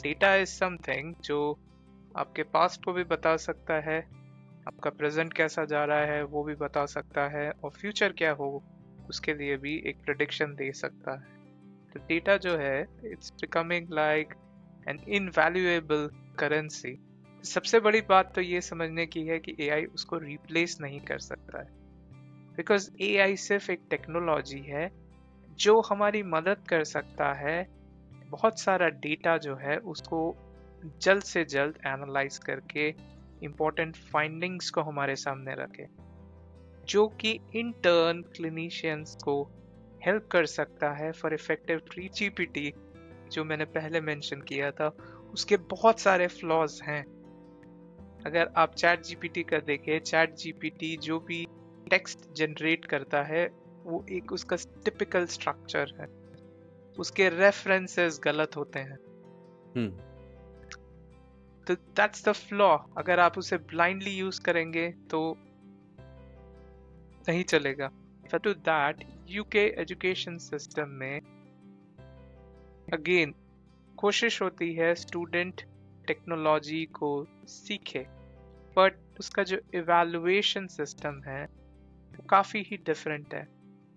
Data is something जो आपके past को भी बता सकता है, आपका प्रेजेंट कैसा जा रहा है वो भी बता सकता है, और फ्यूचर क्या हो उसके लिए भी एक प्रिडिक्शन दे सकता है। तो डेटा जो है it's becoming like an invaluable currency. सबसे बड़ी बात तो ये समझने की है कि एआई उसको रिप्लेस नहीं कर सकता है, बिकॉज एआई सिर्फ एक टेक्नोलॉजी है जो हमारी मदद कर सकता है बहुत सारा डेटा जो है उसको जल्द से जल्द एनालाइज करके इम्पोर्टेंट फाइंडिंग्स को हमारे सामने रखे, जो कि इन टर्न क्लिनिशियंस को हेल्प कर सकता है फॉर इफेक्टिव ट्रीट। जीपीटी जो मैंने पहले मेंशन किया था उसके बहुत सारे फ्लॉज हैं। अगर आप चैट जीपीटी का देखें, चैट जीपीटी जो भी टेक्स्ट जनरेट करता है वो एक उसका टिपिकल स्ट्रक्चर है, उसके रेफरेंसेस गलत होते हैं। हम्म तो दैट्स द फ्लॉ। अगर आप उसे ब्लाइंडली यूज करेंगे तो नहीं चलेगा। To that UK education system में अगेन कोशिश होती है स्टूडेंट टेक्नोलॉजी को सीखे, बट उसका जो इवैल्यूएशन सिस्टम है वो काफ़ी ही डिफरेंट है।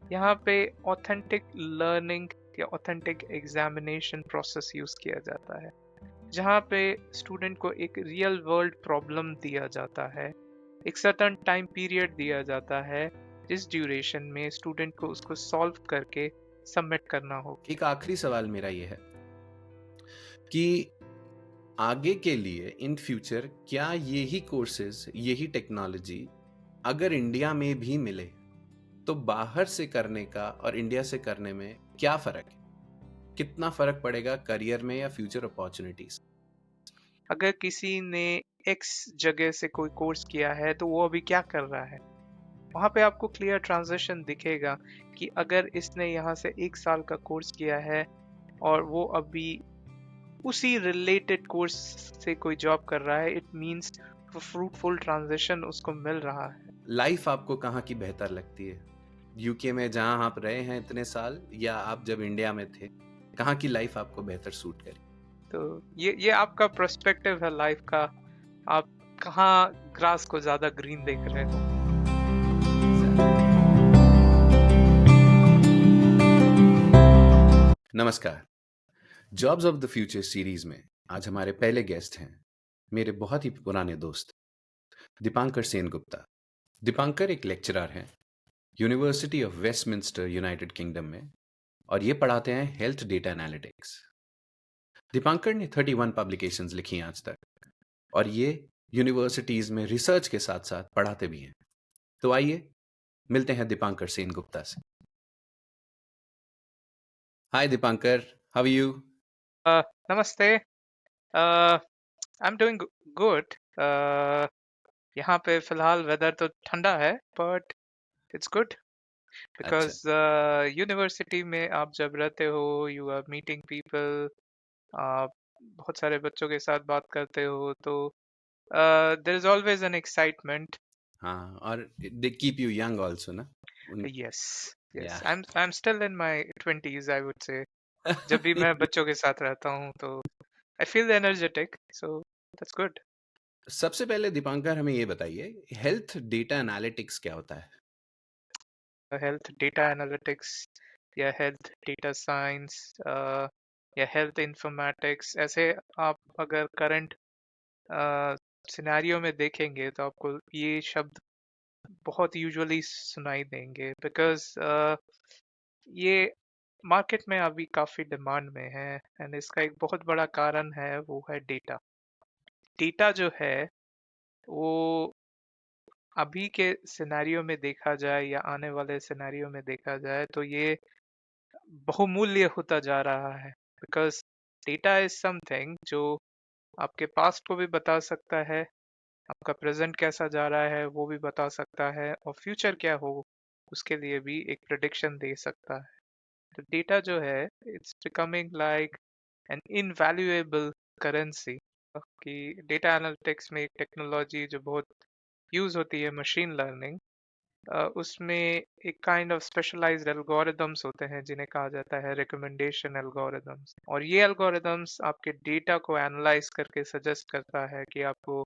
यहाँ पे ऑथेंटिक लर्निंग या ऑथेंटिक एग्जामिनेशन प्रोसेस यूज किया जाता है, जहाँ पे स्टूडेंट को एक रियल वर्ल्ड प्रॉब्लम दिया जाता है, एक सर्टेन टाइम पीरियड दिया जाता है जिस ड्यूरेशन में स्टूडेंट को उसको सॉल्व करके सबमिट करना हो। एक आखिरी सवाल मेरा ये है कि आगे के लिए इन फ्यूचर क्या यही कोर्सेज, यही टेक्नोलॉजी अगर इंडिया में भी मिले तो बाहर से करने का और इंडिया से करने में क्या फर्क है? कितना फर्क पड़ेगा करियर में या फ्यूचर अपॉर्चुनिटीज? अगर किसी ने एक्स जगह से कोई कोर्स किया है तो वो अभी क्या कर रहा है, वहाँ पे आपको क्लियर ट्रांजिशन दिखेगा कि अगर इसने यहाँ से 1 साल का कोर्स किया है और वो अभी उसी रिलेटेड कोर्स से कोई जॉब कर रहा है, इट मींस फ्रूटफुल ट्रांजिशन उसको मिल रहा है। लाइफ आपको कहाँ की बेहतर लगती है? यूके में जहां आप रहे हैं इतने साल, या आप जब इंडिया में थे, कहाँ की लाइफ आपको बेहतर सूट करी? तो ये आपका पर्सपेक्टिव है लाइफ का। आप कहाँ ग्रास को ज्यादा ग्रीन देख रहे हो। नमस्कार। Jobs of the future series में आज हमारे पहले गेस्ट हैं मेरे बहुत ही पुराने दोस्त दीपांकर सेनगुप्ता। दीपांकर एक लेक्चरर हैं university of Westminster United kingdom में, और ये पढ़ाते हैं हेल्थ डेटा एनालिटिक्स। दीपांकर ने 31 पब्लिकेशंस लिखी हैं आज तक, और ये यूनिवर्सिटीज में रिसर्च के साथ साथ पढ़ाते भी हैं। तो आइए मिलते हैं दीपांकर सेनगुप्ता से। हाय दीपांकर, हाउ आर यू? नमस्ते। I am doing good. यहाँ पे फिलहाल वेदर तो ठंडा है, बट इट्स गुड अच्छा। बिकॉज यूनिवर्सिटी में आप जब रहते हो यू आर मीटिंग पीपल, आप बहुत सारे बच्चों के साथ बात करते हो, तो there is always an excitement. हाँ, और they keep you young also ना? Yes, yeah yes, I am still in my 20s I would say. जब भी मैं बच्चों के साथ रहता हूँ तो I feel energetic, so that's good. सबसे पहले दीपांकर हमें ये बताइए, हेल्थ डेटा एनालिटिक्स क्या होता है? हेल्थ डेटा एनालिटिक्स या हेल्थ डेटा साइंस या हेल्थ इंफॉर्मेटिक्स, ऐसे आप अगर करंट सिनेरियो में देखेंगे तो आपको ये शब्द बहुत यूजुअली सुनाई देंगे, बिकॉज ये मार्केट में अभी काफ़ी डिमांड में है। एंड इसका एक बहुत बड़ा कारण है, वो है डेटा। डेटा जो है वो अभी के सिनेरियो में देखा जाए या आने वाले सिनेरियो में देखा जाए तो ये बहुमूल्य होता जा रहा है, बिकॉज डेटा इज समथिंग जो आपके पास्ट को भी बता सकता है, आपका प्रेजेंट कैसा जा रहा है वो भी बता सकता है, और फ्यूचर क्या हो उसके लिए भी एक प्रिडिक्शन दे सकता है। तो डेटा जो है it's becoming like an invaluable currency. कि डेटा एनालिटिक्स में एक टेक्नोलॉजी जो बहुत यूज होती है, मशीन लर्निंग, उसमें एक काइंड ऑफ स्पेशलाइज्ड एल्गोरिदम्स होते हैं जिन्हें कहा जाता है रिकमेंडेशन एल्गोरिदम्स, और ये एल्गोरिदम्स आपके डेटा को एनालाइज करके सजेस्ट करता है कि आपको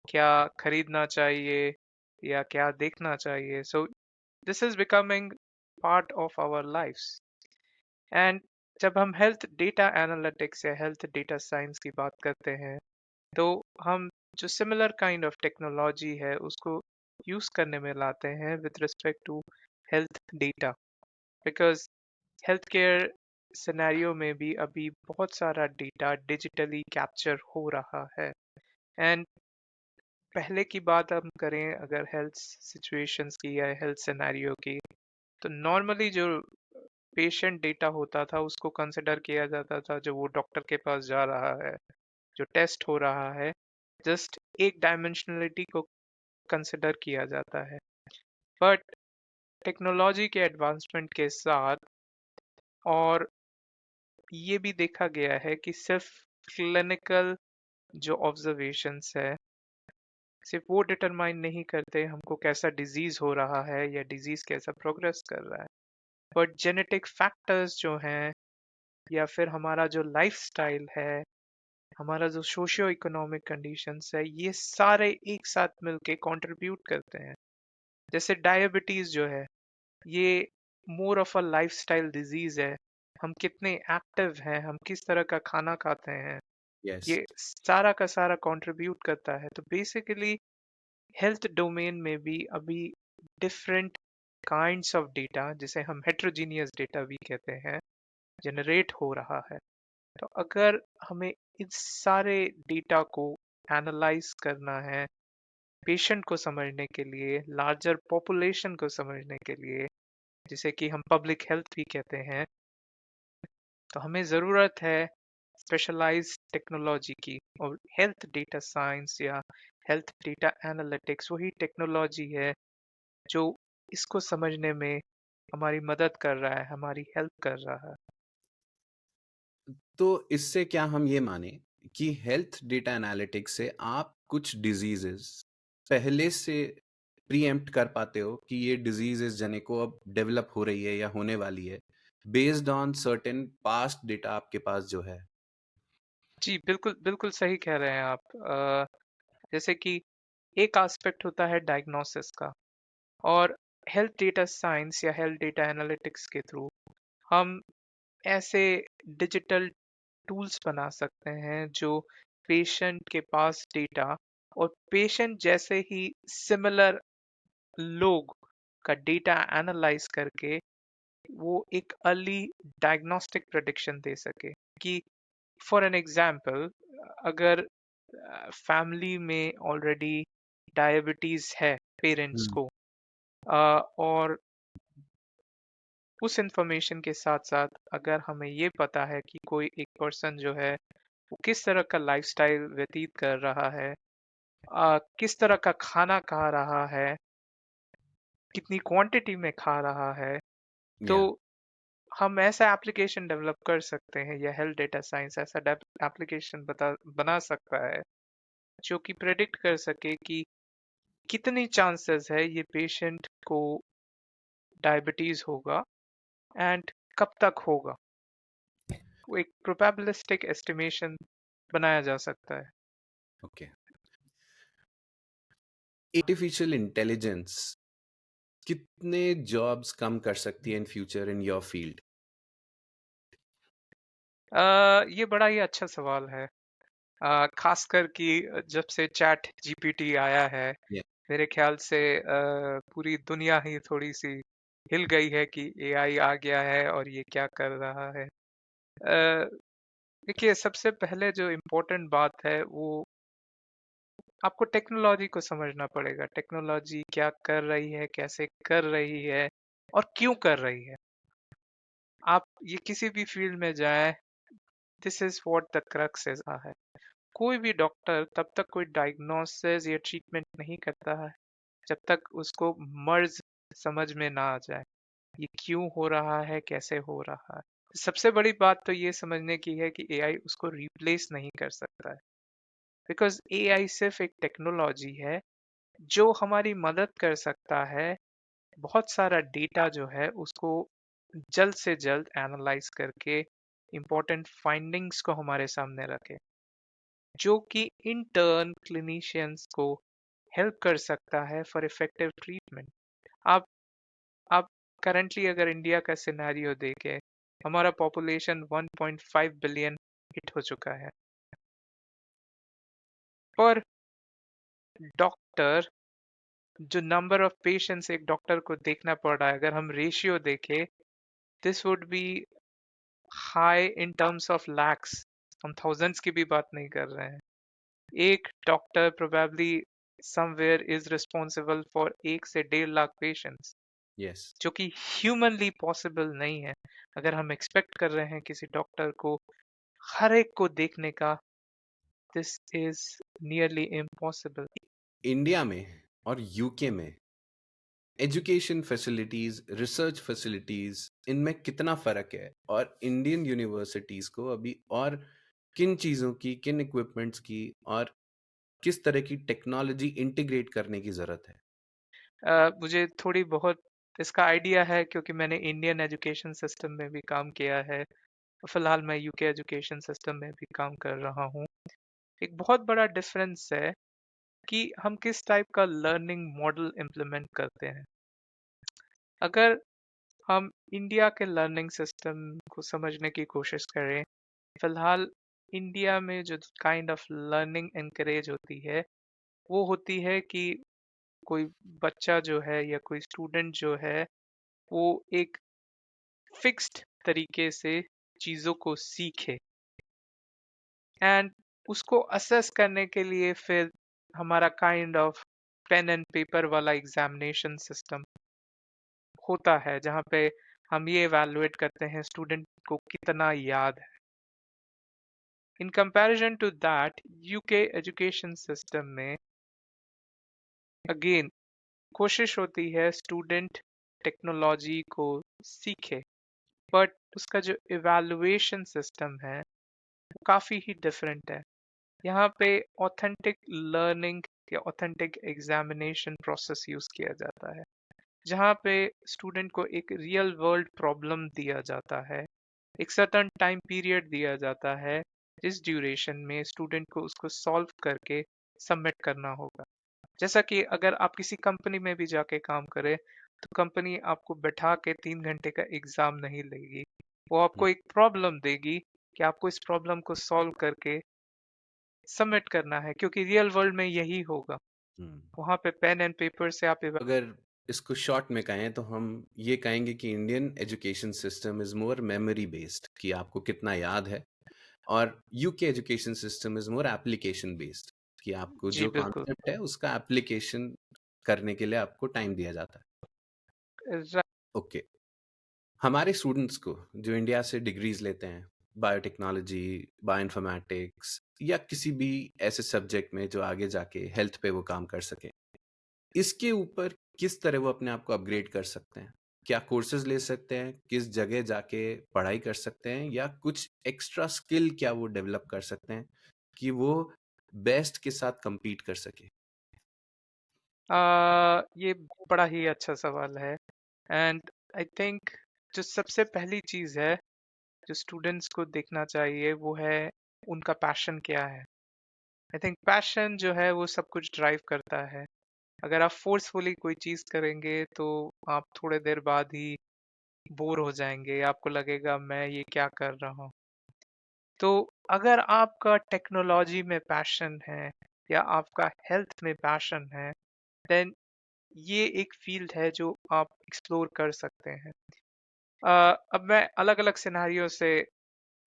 क्या खरीदना चाहिए या क्या देखना चाहिए. So this is becoming part of our lifes. And जब हम हेल्थ डेटा एनालिटिक्स या हेल्थ डेटा साइंस की बात करते हैं, तो हम जो सिमिलर काइंड ऑफ टेक्नोलॉजी है उसको यूज करने में लाते हैं with respect to health data, because health care scenario में भी अभी बहुत सारा डेटा डिजिटली कैप्चर हो रहा है. एंड पहले की बात हम करें अगर हेल्थ सिचुएशंस की या हेल्थ सिनेरियो की, तो नॉर्मली जो पेशेंट डेटा होता था उसको कंसिडर किया जाता था जो वो डॉक्टर के पास जा रहा है, जो टेस्ट हो रहा है, जस्ट एक डायमेंशनलिटी को कंसिडर किया जाता है. बट टेक्नोलॉजी के एडवांसमेंट के साथ और ये भी देखा गया है कि सिर्फ क्लिनिकल जो ऑब्जर्वेशंस है सिर्फ वो डिटरमाइन नहीं करते हमको कैसा डिजीज हो रहा है या डिजीज कैसा प्रोग्रेस कर रहा है, बट जेनेटिक फैक्टर्स जो हैं या फिर हमारा जो लाइफस्टाइल है, हमारा जो सोशियो इकोनॉमिक कंडीशंस है, ये सारे एक साथ मिलके कंट्रीब्यूट करते हैं. जैसे डायबिटीज जो है, ये more of a lifestyle disease है. हम कितने एक्टिव हैं, हम किस तरह का खाना खाते हैं, यस. ये सारा का सारा कंट्रीब्यूट करता है. तो बेसिकली हेल्थ डोमेन में भी अभी डिफरेंट काइंड्स ऑफ डेटा, जिसे हम हेट्रोजीनियस डेटा भी कहते हैं, जनरेट हो रहा है. तो अगर हमें इन सारे डेटा को एनालाइज करना है पेशेंट को समझने के लिए, लार्जर पॉपुलेशन को समझने के लिए, जिसे कि हम पब्लिक हेल्थ भी कहते हैं, तो हमें ज़रूरत है स्पेशलाइज्ड टेक्नोलॉजी की. और हेल्थ डेटा साइंस या हेल्थ डेटा एनालिटिक्स वही टेक्नोलॉजी है जो इसको समझने में हमारी मदद कर रहा है, हमारी हेल्प कर रहा है. तो इससे क्या हम ये माने कि हेल्थ डेटा एनालिटिक्स से आप कुछ डिजीजेस पहले से प्रीएम्प्ट कर पाते हो कि ये डिजीज इस जने को अब डेवलप हो रही है या होने वाली है, based on certain past data आपके पास जो है? जी बिल्कुल बिल्कुल सही कह रहे हैं आप. जैसे कि एक एस्पेक्ट होता है डायग्नोसिस का, और हेल्थ डेटा साइंस या हेल्थ डेटा एनालिटिक्स के थ्रू हम ऐसे डिजिटल टूल्स बना सकते हैं जो पेशेंट के पास डेटा और पेशेंट जैसे ही सिमिलर लोग का डेटा एनालाइज करके वो एक अर्ली डायग्नोस्टिक प्रेडिक्शन दे सके. कि फॉर एन एग्जांपल, अगर फैमिली में ऑलरेडी डायबिटीज है पेरेंट्स हम्म. को, और उस इंफॉर्मेशन के साथ साथ अगर हमें ये पता है कि कोई एक पर्सन जो है वो किस तरह का लाइफस्टाइल व्यतीत कर रहा है, किस तरह का खाना खा रहा है, कितनी क्वांटिटी में खा रहा है, तो या. हम ऐसा एप्लीकेशन डेवलप कर सकते हैं या हेल्थ डेटा साइंस ऐसा एप्लीकेशन बना सकता है जो कि प्रेडिक्ट कर सके कि कितनी चांसेस है ये पेशेंट को डायबिटीज होगा एंड कब तक होगा. वो एक प्रोबेबिलिस्टिक एस्टिमेशन बनाया जा सकता है. ओके. आर्टिफिशियल इंटेलिजेंस कितने जॉब्स कम कर सकती है in future in your field? ये बड़ा ही अच्छा सवाल है. खासकर कि जब से चैट जीपीटी आया है, या. मेरे ख्याल से पूरी दुनिया ही थोड़ी सी हिल गई है कि एआई आ गया है और ये क्या कर रहा है. देखिए, सबसे पहले जो इम्पोर्टेंट बात है वो आपको टेक्नोलॉजी को समझना पड़ेगा. टेक्नोलॉजी क्या कर रही है, कैसे कर रही है और क्यों कर रही है. आप ये किसी भी फील्ड में जाएं, this is what the crux is है. कोई भी डॉक्टर तब तक कोई डायग्नोसिस या ट्रीटमेंट नहीं करता है जब तक उसको मर्ज समझ में ना आ जाए, ये क्यों हो रहा है, कैसे हो रहा है. सबसे बड़ी बात तो ये समझने की है कि एआई उसको रिप्लेस नहीं कर सकता है, बिकॉज एआई सिर्फ एक टेक्नोलॉजी है जो हमारी मदद कर सकता है बहुत सारा डेटा जो है उसको जल्द से जल्द एनालाइज करके इम्पोर्टेंट फाइंडिंग्स को हमारे सामने रखे, जो कि इन टर्न क्लिनिशियंस को हेल्प कर सकता है फॉर इफेक्टिव ट्रीटमेंट। आप आप करंटली अगर इंडिया का सिनेरियो देखें, हमारा पॉपुलेशन 1.5 बिलियन हिट हो चुका है, पर डॉक्टर, जो नंबर ऑफ पेशेंट्स एक डॉक्टर को देखना पड़ रहा है, अगर हम रेशियो देखें, this would be high in terms of lakhs. हम थाउजेंड्स की भी बात नहीं कर रहे हैं। एक doctor probably somewhere is responsible for 1 से 1.5 लाख पेशेंट्स, यस। जो कि ह्यूमनली पॉसिबल नहीं है। अगर हम एक्सपेक्ट कर रहे हैं किसी डॉक्टर को हर एक को देखने का, this is nearly impossible. India में और यूके में एजुकेशन फैसिलिटीज, रिसर्च फैसिलिटीज, इनमें कितना फर्क है, और इंडियन यूनिवर्सिटीज को अभी और किन चीजों की, किन इक्विपमेंट्स की और किस तरह की टेक्नोलॉजी इंटीग्रेट करने की जरूरत है? मुझे थोड़ी बहुत इसका आइडिया है, क्योंकि मैंने इंडियन एजुकेशन सिस्टम में भी काम किया है। फिलहाल मैं यूके एजुकेशन सिस्टम में भी काम कर रहा हूँ। एक बहुत बड़ा डिफरेंस है कि हम किस टाइप का लर्निंग मॉडल इम्प्लीमेंट करते हैं। अगर हम इंडिया के लर्निंग सिस्टम को समझने की कोशिश करें, फिलहाल इंडिया में जो काइंड ऑफ लर्निंग एनकरेज होती है, वो होती है कि कोई बच्चा जो है या कोई स्टूडेंट जो है, वो एक फिक्स्ड तरीके से चीज़ों को सीखे, एंड उसको असेस करने के लिए फिर हमारा kind of pen and paper वाला एग्जामिनेशन सिस्टम होता है, जहाँ पे हम ये एवेलुएट करते हैं स्टूडेंट को कितना याद है। In comparison to that, UK education system में अगेन कोशिश होती है स्टूडेंट टेक्नोलॉजी को सीखे, बट उसका जो इवैल्यूएशन सिस्टम है वो काफ़ी ही डिफरेंट है। यहाँ पे ऑथेंटिक लर्निंग या ऑथेंटिक एग्जामिनेशन प्रोसेस यूज़ किया जाता है, जहाँ पे स्टूडेंट को एक रियल वर्ल्ड प्रॉब्लम दिया जाता है, एक सर्टन टाइम पीरियड दिया जाता है, जिस ड्यूरेशन में स्टूडेंट को उसको सॉल्व करके सबमिट करना होगा। जैसा कि अगर आप किसी कंपनी में भी जाके काम करें, तो कंपनी आपको बैठा के 3 घंटे का एग्जाम नहीं लेगी, वो हम्म। आपको एक प्रॉब्लम देगी कि आपको इस प्रॉब्लम को सॉल्व करके सबमिट करना है, क्योंकि रियल वर्ल्ड में यही होगा। हम्म। वहां पे पेन एंड पेपर से आप अगर इसको शॉर्ट में कहें तो हम ये कहेंगे कि Indian education system is more memory based, कि आपको कितना याद है, और UK education system is more application based, कि आपको जी जो बिल्कुल। कॉन्सेप्ट है उसका एप्लीकेशन करने के लिए आपको टाइम दिया जाता है। ओके। हमारे स्टूडेंट्स को जो इंडिया से डिग्रीज लेते हैं, बायोटेक्नोलॉजी, बायोइन्फॉर्मेटिक्स या किसी भी ऐसे सब्जेक्ट में जो आगे जाके हेल्थ पे वो काम कर सके, इसके ऊपर किस तरह वो अपने आप को अपग्रेड कर सकते हैं? क्या कोर्सेज ले सकते हैं? किस जगह जाके पढ़ाई कर सकते हैं? या कुछ एक्स्ट्रा स्किल क्या वो डेवलप कर सकते हैं कि वो बेस्ट के साथ compete कर सके? ये बड़ा ही अच्छा सवाल है, एंड आई थिंक जो सबसे पहली चीज़ है जो स्टूडेंट्स को देखना चाहिए, वो है उनका पैशन क्या है। आई थिंक पैशन जो है वो सब कुछ ड्राइव करता है। अगर आप फोर्सफुली कोई चीज़ करेंगे, तो आप थोड़े देर बाद ही बोर हो जाएंगे, आपको लगेगा मैं ये क्या कर रहा हूँ। तो अगर आपका टेक्नोलॉजी में पैशन है या आपका हेल्थ में पैशन है, देन ये एक फील्ड है जो आप एक्सप्लोर कर सकते हैं। अब मैं अलग अलग सिनारियो से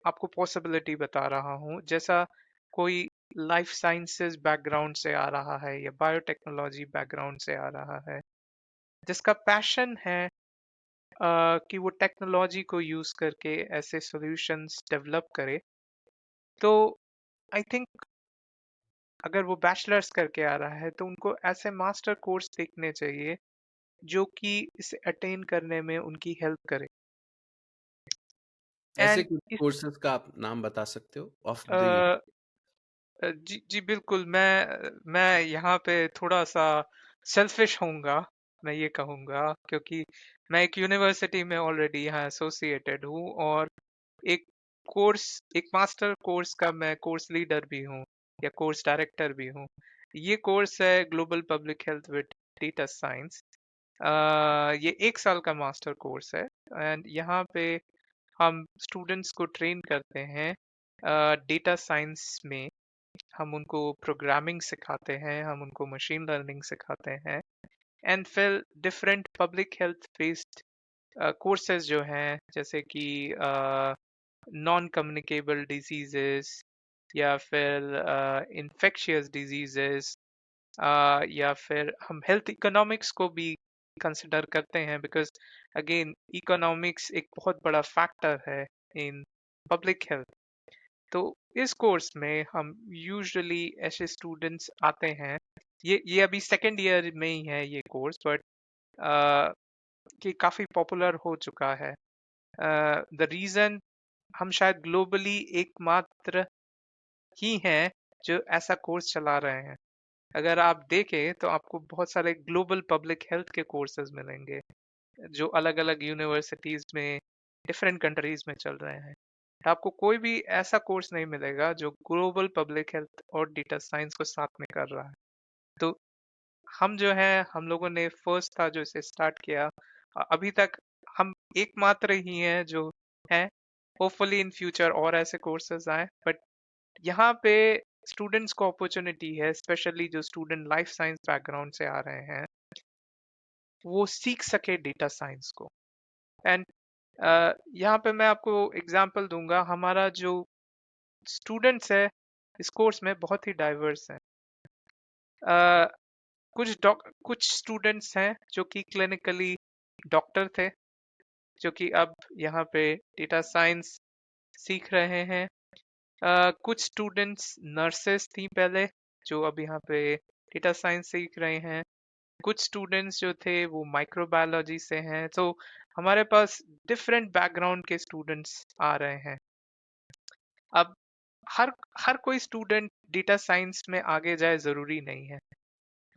आपको पॉसिबिलिटी बता रहा हूँ। जैसा कोई लाइफ साइंसेस बैकग्राउंड से आ रहा है या बायोटेक्नोलॉजी बैकग्राउंड से आ रहा है, जिसका पैशन है कि वो टेक्नोलॉजी को यूज करके ऐसे सॉल्यूशंस डेवलप करे, तो आई थिंक अगर वो बैचलर्स करके आ रहा है, तो उनको ऐसे मास्टर कोर्स देखने चाहिए जो कि इसे अटेन करने में उनकी हेल्प करे। ऐसे एंड कुछ इस कोर्सेज का आप नाम बता सकते हो ऑफ द? अ, जी जी बिल्कुल, मैं यहाँ पे थोड़ा सा सेल्फिश होऊंगा। मैं ये कहूँगा, क्योंकि मैं एक यूनिवर्सिटी में ऑलरेडी यहाँ एसोसिएटेड हूँ और एक एक मास्टर कोर्स का मैं कोर्स लीडर भी हूँ या कोर्स डायरेक्टर भी हूँ। ये कोर्स है global public health with data science. ये 1 साल का मास्टर कोर्स है एंड यहाँ पे हम स्टूडेंट्स को ट्रेन करते हैं डेटा साइंस में। हम उनको प्रोग्रामिंग सिखाते हैं, हम उनको मशीन लर्निंग सिखाते हैं एंड फिर different public health based courses जो हैं, जैसे कि नॉन कम्युनिकेबल डिजीजेस या फिर इन्फेक्शियस डिजीजेस, या फिर हम हेल्थ इकोनॉमिक्स को भी कंसिडर करते हैं, बिकॉज अगेन इकोनॉमिक्स एक बहुत बड़ा फैक्टर है इन पब्लिक हेल्थ। तो इस कोर्स में हम यूजुअली ऐसे स्टूडेंट्स आते हैं, ये अभी सेकेंड ईयर में ही है ये कोर्स, बट ये काफ़ी पॉपुलर हो चुका है। द रीज़न, हम शायद ग्लोबली एकमात्र ही हैं जो ऐसा कोर्स चला रहे हैं। अगर आप देखें तो आपको बहुत सारे ग्लोबल पब्लिक हेल्थ के कोर्सेज मिलेंगे जो अलग अलग यूनिवर्सिटीज में डिफरेंट कंट्रीज में चल रहे हैं। आपको कोई भी ऐसा कोर्स नहीं मिलेगा जो ग्लोबल पब्लिक हेल्थ और डेटा साइंस को साथ में कर रहा है। तो हम जो है, हम लोगों ने फर्स्ट था जो इसे स्टार्ट किया। अभी तक हम एकमात्र ही हैं जो हैं। होपफुली इन फ्यूचर और ऐसे कोर्सेज आए, बट यहाँ पे स्टूडेंट्स को अपॉर्चुनिटी है, स्पेशली जो स्टूडेंट लाइफ साइंस बैकग्राउंड से आ रहे हैं, वो सीख सके डेटा साइंस को। एंड यहाँ पे मैं आपको एग्जांपल दूंगा। हमारा जो स्टूडेंट्स है इस कोर्स में बहुत ही डाइवर्स हैं। कुछ स्टूडेंट्स हैं जो कि क्लिनिकली डॉक्टर थे, जो कि अब यहाँ पे डेटा साइंस सीख रहे हैं। कुछ स्टूडेंट्स नर्सेस थी पहले, जो अब यहाँ पे डेटा साइंस सीख रहे हैं। कुछ स्टूडेंट्स जो थे वो माइक्रोबायोलॉजी से हैं। तो हमारे पास डिफरेंट बैकग्राउंड के स्टूडेंट्स आ रहे हैं। अब हर हर कोई स्टूडेंट डेटा साइंस में आगे जाए ज़रूरी नहीं है,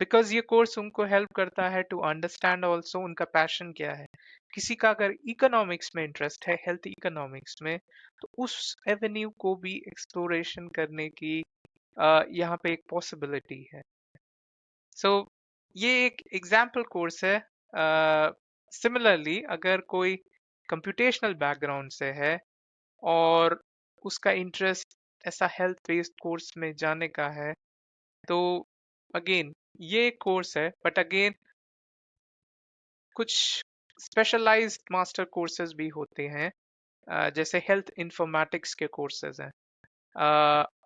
बिकॉज ये कोर्स उनको हेल्प करता है टू अंडरस्टैंड ऑल्सो उनका पैशन क्या है। किसी का अगर इकोनॉमिक्स में इंटरेस्ट है, हेल्थ इकोनॉमिक्स में, तो उस एवेन्यू को भी एक्सप्लोरेशन करने की यहाँ पे एक पॉसिबिलिटी है। सो ये एक एग्जाम्पल कोर्स है। सिमिलरली अगर कोई कंप्यूटेशनल बैकग्राउंड से है और उसका इंटरेस्ट ऐसा हेल्थ बेस्ड कोर्स में जाने का है, तो अगेन ये एक कोर्स है। बट अगेन कुछ स्पेशलाइज्ड मास्टर कोर्सेज भी होते हैं, जैसे हेल्थ इंफॉर्मेटिक्स के कोर्सेज हैं।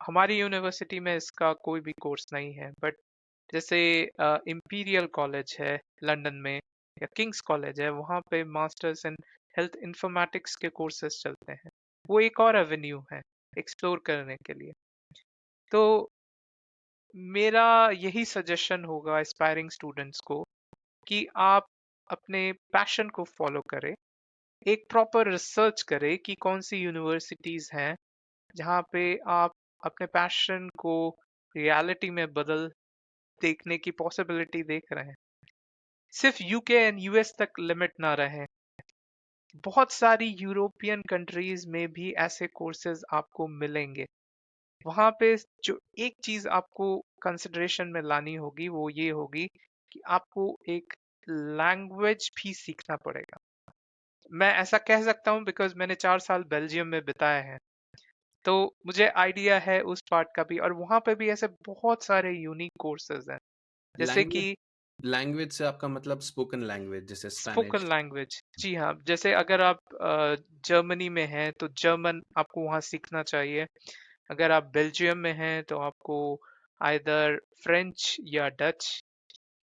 हमारी यूनिवर्सिटी में इसका कोई भी कोर्स नहीं है, बट जैसे इंपीरियल कॉलेज है लंदन में या किंग्स कॉलेज है, वहाँ पे मास्टर्स इन हेल्थ इंफॉर्मेटिक्स के कोर्सेज चलते हैं। वो एक और एवेन्यू है एक्सप्लोर करने के लिए। तो मेरा यही सजेशन होगा एस्पायरिंग स्टूडेंट्स को कि आप अपने पैशन को फॉलो करें, एक प्रॉपर रिसर्च करें कि कौन सी यूनिवर्सिटीज़ हैं जहाँ पे आप अपने पैशन को रियलिटी में बदल देखने की पॉसिबिलिटी देख रहे हैं। सिर्फ यूके एंड यूएस तक लिमिट ना रहे, बहुत सारी यूरोपियन कंट्रीज में भी ऐसे कोर्सेज आपको मिलेंगे। वहाँ पे जो एक चीज आपको कंसिडरेशन में लानी होगी वो ये होगी कि आपको एक लैंग्वेज भी सीखना पड़ेगा। मैं ऐसा कह सकता हूँ बिकॉज मैंने 4 साल बेल्जियम में बिताए हैं, तो मुझे आइडिया है उस पार्ट का भी। और वहाँ पे भी ऐसे बहुत सारे यूनिक कोर्सेज हैं, जैसे लैंग्वेज कि लैंग्वेज से आपका मतलब स्पोकन लैंग्वेज जैसे स्पोकन स्पेनिश? लैंग्वेज। जी हाँ, जैसे अगर आप जर्मनी में हैं तो जर्मन आपको वहाँ सीखना चाहिए। अगर आप बेल्जियम में हैं तो आपको आइदर फ्रेंच या डच।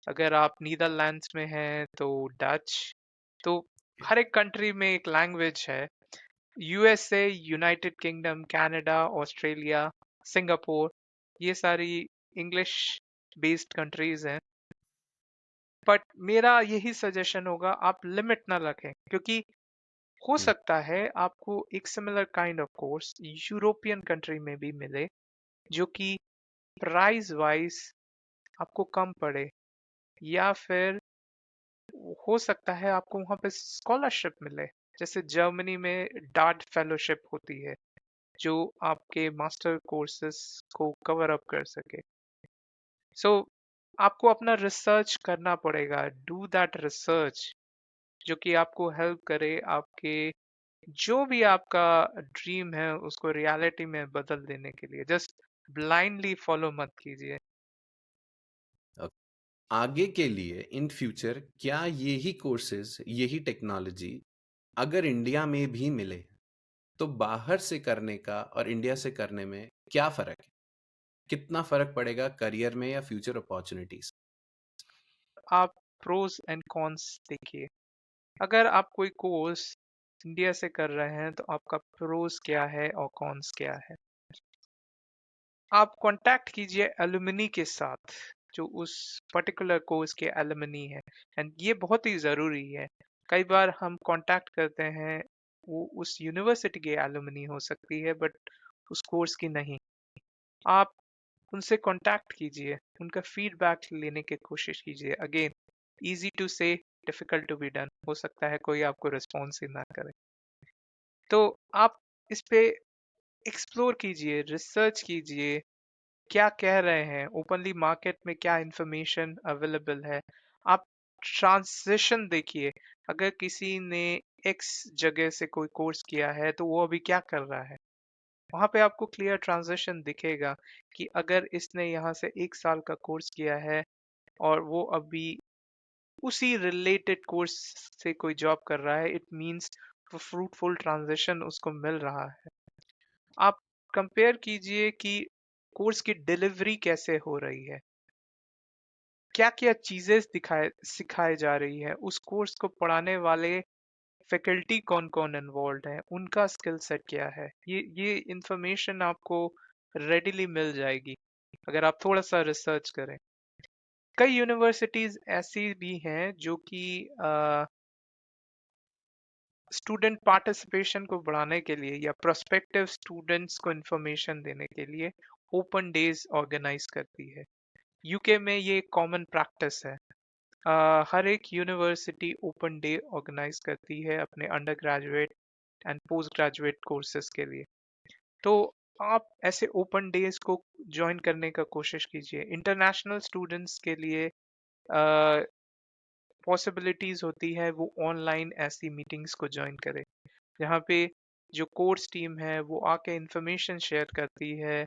अगर आप नीदरलैंड्स में हैं तो डच। तो हर एक कंट्री में एक लैंग्वेज है। USA, United kingdom, Canada, Australia, Singapore, ये सारी इंग्लिश बेस्ड कंट्रीज हैं। बट मेरा यही सजेशन होगा, आप लिमिट ना रखें, क्योंकि हो हम्म, सकता है आपको एक similar kind of course European country में भी मिले जो कि प्राइस वाइज आपको कम पड़े, या फिर हो सकता है आपको वहां पे स्कॉलरशिप मिले। जैसे जर्मनी में डार्ट फेलोशिप होती है जो आपके मास्टर कोर्सेज को कवर अप कर सके। सो आपको अपना रिसर्च करना पड़ेगा, डू दैट रिसर्च जो कि आपको हेल्प करे आपके जो भी आपका ड्रीम है उसको रियलिटी में बदल देने के लिए। जस्ट ब्लाइंडली फॉलो मत कीजिए। आगे के लिए इन फ्यूचर क्या यही कोर्सेज, यही टेक्नोलॉजी अगर इंडिया में भी मिले तो बाहर से करने का और इंडिया से करने में क्या फर्क है? कितना फर्क पड़ेगा करियर में या फ्यूचर अपॉर्चुनिटीज? आप प्रोज एंड कॉन्स देखिए। अगर आप कोई कोर्स इंडिया से कर रहे हैं तो आपका प्रोज क्या है और कॉन्स क्या है। आप कांटेक्ट कीजिए एलुमनी के साथ जो उस पर्टिकुलर कोर्स के एलुमनी है, एंड ये बहुत ही ज़रूरी है। कई बार हम कांटेक्ट करते हैं, वो उस यूनिवर्सिटी के एलुमनी हो सकती है बट उस कोर्स की नहीं। आप उनसे कांटेक्ट कीजिए, उनका फीडबैक लेने की कोशिश कीजिए। अगेन, इजी टू से, डिफिकल्ट टू बी डन। हो सकता है कोई आपको रिस्पॉन्स ही ना करे। तो आप इस पे एक्सप्लोर कीजिए, रिसर्च कीजिए, क्या कह रहे हैं ओपनली मार्केट में, क्या इंफॉर्मेशन अवेलेबल है। आप ट्रांजिशन देखिए। अगर किसी ने एक्स जगह से कोई कोर्स किया है तो वो अभी क्या कर रहा है, वहां पे आपको क्लियर ट्रांजिशन दिखेगा कि अगर इसने यहाँ से 1 साल का कोर्स किया है और वो अभी उसी रिलेटेड कोर्स से कोई जॉब कर रहा है, इट मींस फ्रूटफुल ट्रांजिशन उसको मिल रहा है। आप कंपेयर कीजिए कि कोर्स की डिलीवरी कैसे हो रही है, क्या क्या चीजें दिखाए सिखाए जा रही है, उस कोर्स को पढ़ाने वाले फैकल्टी कौन कौन इन्वॉल्व है, उनका स्किल सेट क्या है। ये इंफॉर्मेशन आपको रेडिली मिल जाएगी अगर आप थोड़ा सा रिसर्च करें। कई यूनिवर्सिटीज ऐसी भी हैं जो कि स्टूडेंट पार्टिसिपेशन को बढ़ाने के लिए या प्रोस्पेक्टिव स्टूडेंट्स को इंफॉर्मेशन देने के लिए ओपन डेज ऑर्गेनाइज करती है। यूके में ये कॉमन प्रैक्टिस है। हर एक यूनिवर्सिटी ओपन डे ऑर्गेनाइज करती है अपने under graduate and post graduate courses के लिए। तो आप ऐसे ओपन डेज को ज्वाइन करने का कोशिश कीजिए। इंटरनेशनल स्टूडेंट्स के लिए पॉसिबिलिटीज होती है वो ऑनलाइन ऐसी मीटिंग्स को ज्वाइन करे, जहाँ पे जो कोर्स टीम है वो आके इंफॉर्मेशन शेयर करती है,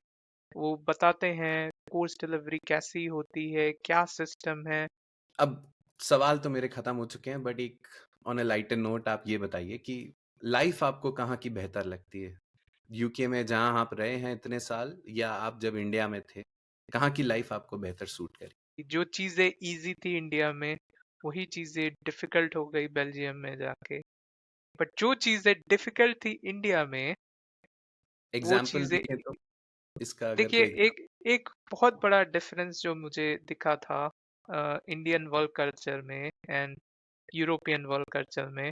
वो बताते हैं कोर्स डिलीवरी कैसी होती है, क्या सिस्टम है। अब सवाल तो मेरे खत्म हो चुके हैं, बट एक ऑन अ लाइटर नोट आप ये बताइए कि लाइफ आपको कहाँ की बेहतर लगती है? यूके में जहाँ आप रहे हैं इतने साल, या आप जब इंडिया में थे, कहाँ की लाइफ आपको बेहतर सूट करी? जो चीजें इजी थी इंडिया में वही चीजें डिफिकल्ट हो गई बेल्जियम में जाके। बट जो चीजें डिफिकल्ट थी इंडिया में वो एग्जाम्पल चीजें, दिखे तो इसका, अगर देखिए, कोई। एक एक बहुत बड़ा डिफरेंस जो मुझे दिखा था इंडियन वर्क कल्चर में एंड यूरोपियन वर्क कल्चर में,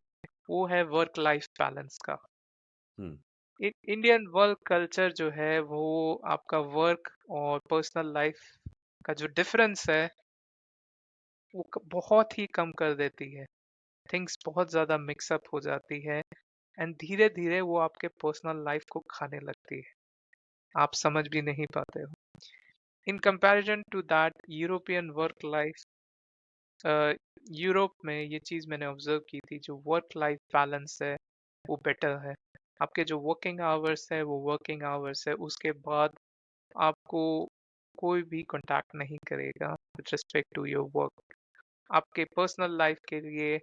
वो है वर्क लाइफ बैलेंस का। हम्म। इंडियन वर्क कल्चर जो है वो आपका वर्क और पर्सनल लाइफ का जो डिफरेंस है वो बहुत ही कम कर देती है। थिंग्स बहुत ज़्यादा मिक्सअप हो जाती है एंड धीरे धीरे वो आपके पर्सनल लाइफ को खाने लगती है, आप समझ भी नहीं पाते हो। In comparison to that European work life, Europe में ये चीज़ मैंने ऑब्जर्व की थी, जो वर्क लाइफ बैलेंस है वो बेटर है। आपके जो वर्किंग आवर्स है वो वर्किंग आवर्स है, उसके बाद आपको कोई भी कांटेक्ट नहीं करेगा with respect to your work. आपके पर्सनल लाइफ के लिए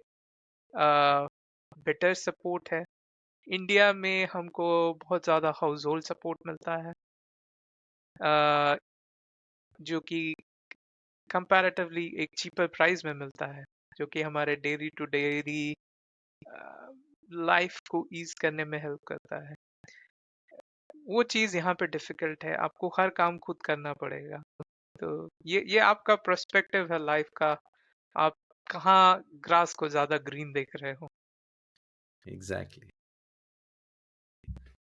बेटर सपोर्ट है। इंडिया में हमको बहुत ज़्यादा हाउस होल्ड सपोर्ट मिलता है, अ, जो कि कंपैरेटिवली एक चीपर प्राइस में मिलता है, जो कि हमारे डेली टू डेली लाइफ को ईज करने में हेल्प करता है। वो चीज़ यहाँ पे डिफिकल्ट है, आपको हर काम खुद करना पड़ेगा। तो ये आपका पर्सपेक्टिव है लाइफ का, आप कहाँ ग्रास को ज़्यादा ग्रीन देख रहे हो। Exactly.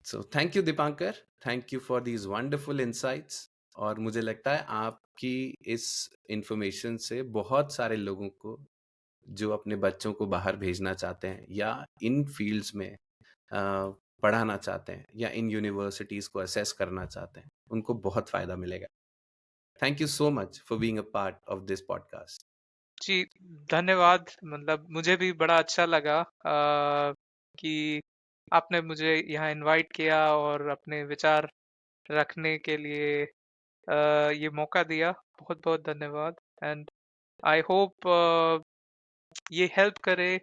So thank you Dipankar, thank you for these wonderful insights. और मुझे लगता है आपकी इस इंफॉर्मेशन से बहुत सारे लोगों को जो अपने बच्चों को बाहर भेजना चाहते हैं या इन फील्ड्स में पढ़ाना चाहते हैं या इन यूनिवर्सिटीज़ को असेस करना चाहते हैं, उनको बहुत फ़ायदा मिलेगा। Thank you so much for being a part of this podcast. जी, धन्यवाद। मतलब मुझे भी बड़ा अच्छा लगा कि आपने मुझे यहाँ इनवाइट किया और अपने विचार रखने के लिए ये मौका दिया। बहुत बहुत धन्यवाद। एंड आई होप ये हेल्प करे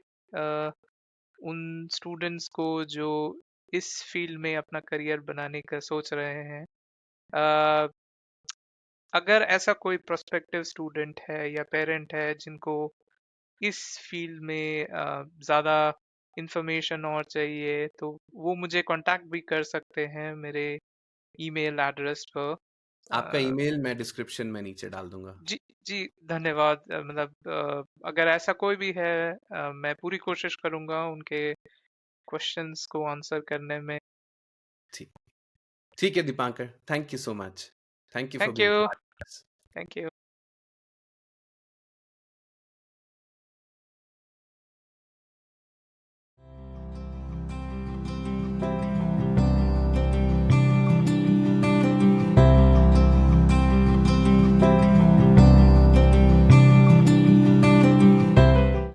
उन स्टूडेंट्स को जो इस फील्ड में अपना करियर बनाने का सोच रहे हैं। अ, अगर ऐसा कोई प्रोस्पेक्टिव स्टूडेंट है या पेरेंट है जिनको इस फील्ड में ज़्यादा इंफॉर्मेशन और चाहिए, तो वो मुझे कांटेक्ट भी कर सकते हैं मेरे ईमेल एड्रेस पर। आपका अ, ईमेल मैं डिस्क्रिप्शन में नीचे डाल दूँगा। जी जी, धन्यवाद। मतलब अगर ऐसा कोई भी है, मैं पूरी कोशिश करूंगा उनके क्वेश्चंस को आंसर करने में। ठीक ठीक है Dipankar, thank you so much. Thank you for thank being you. Part. Thank you.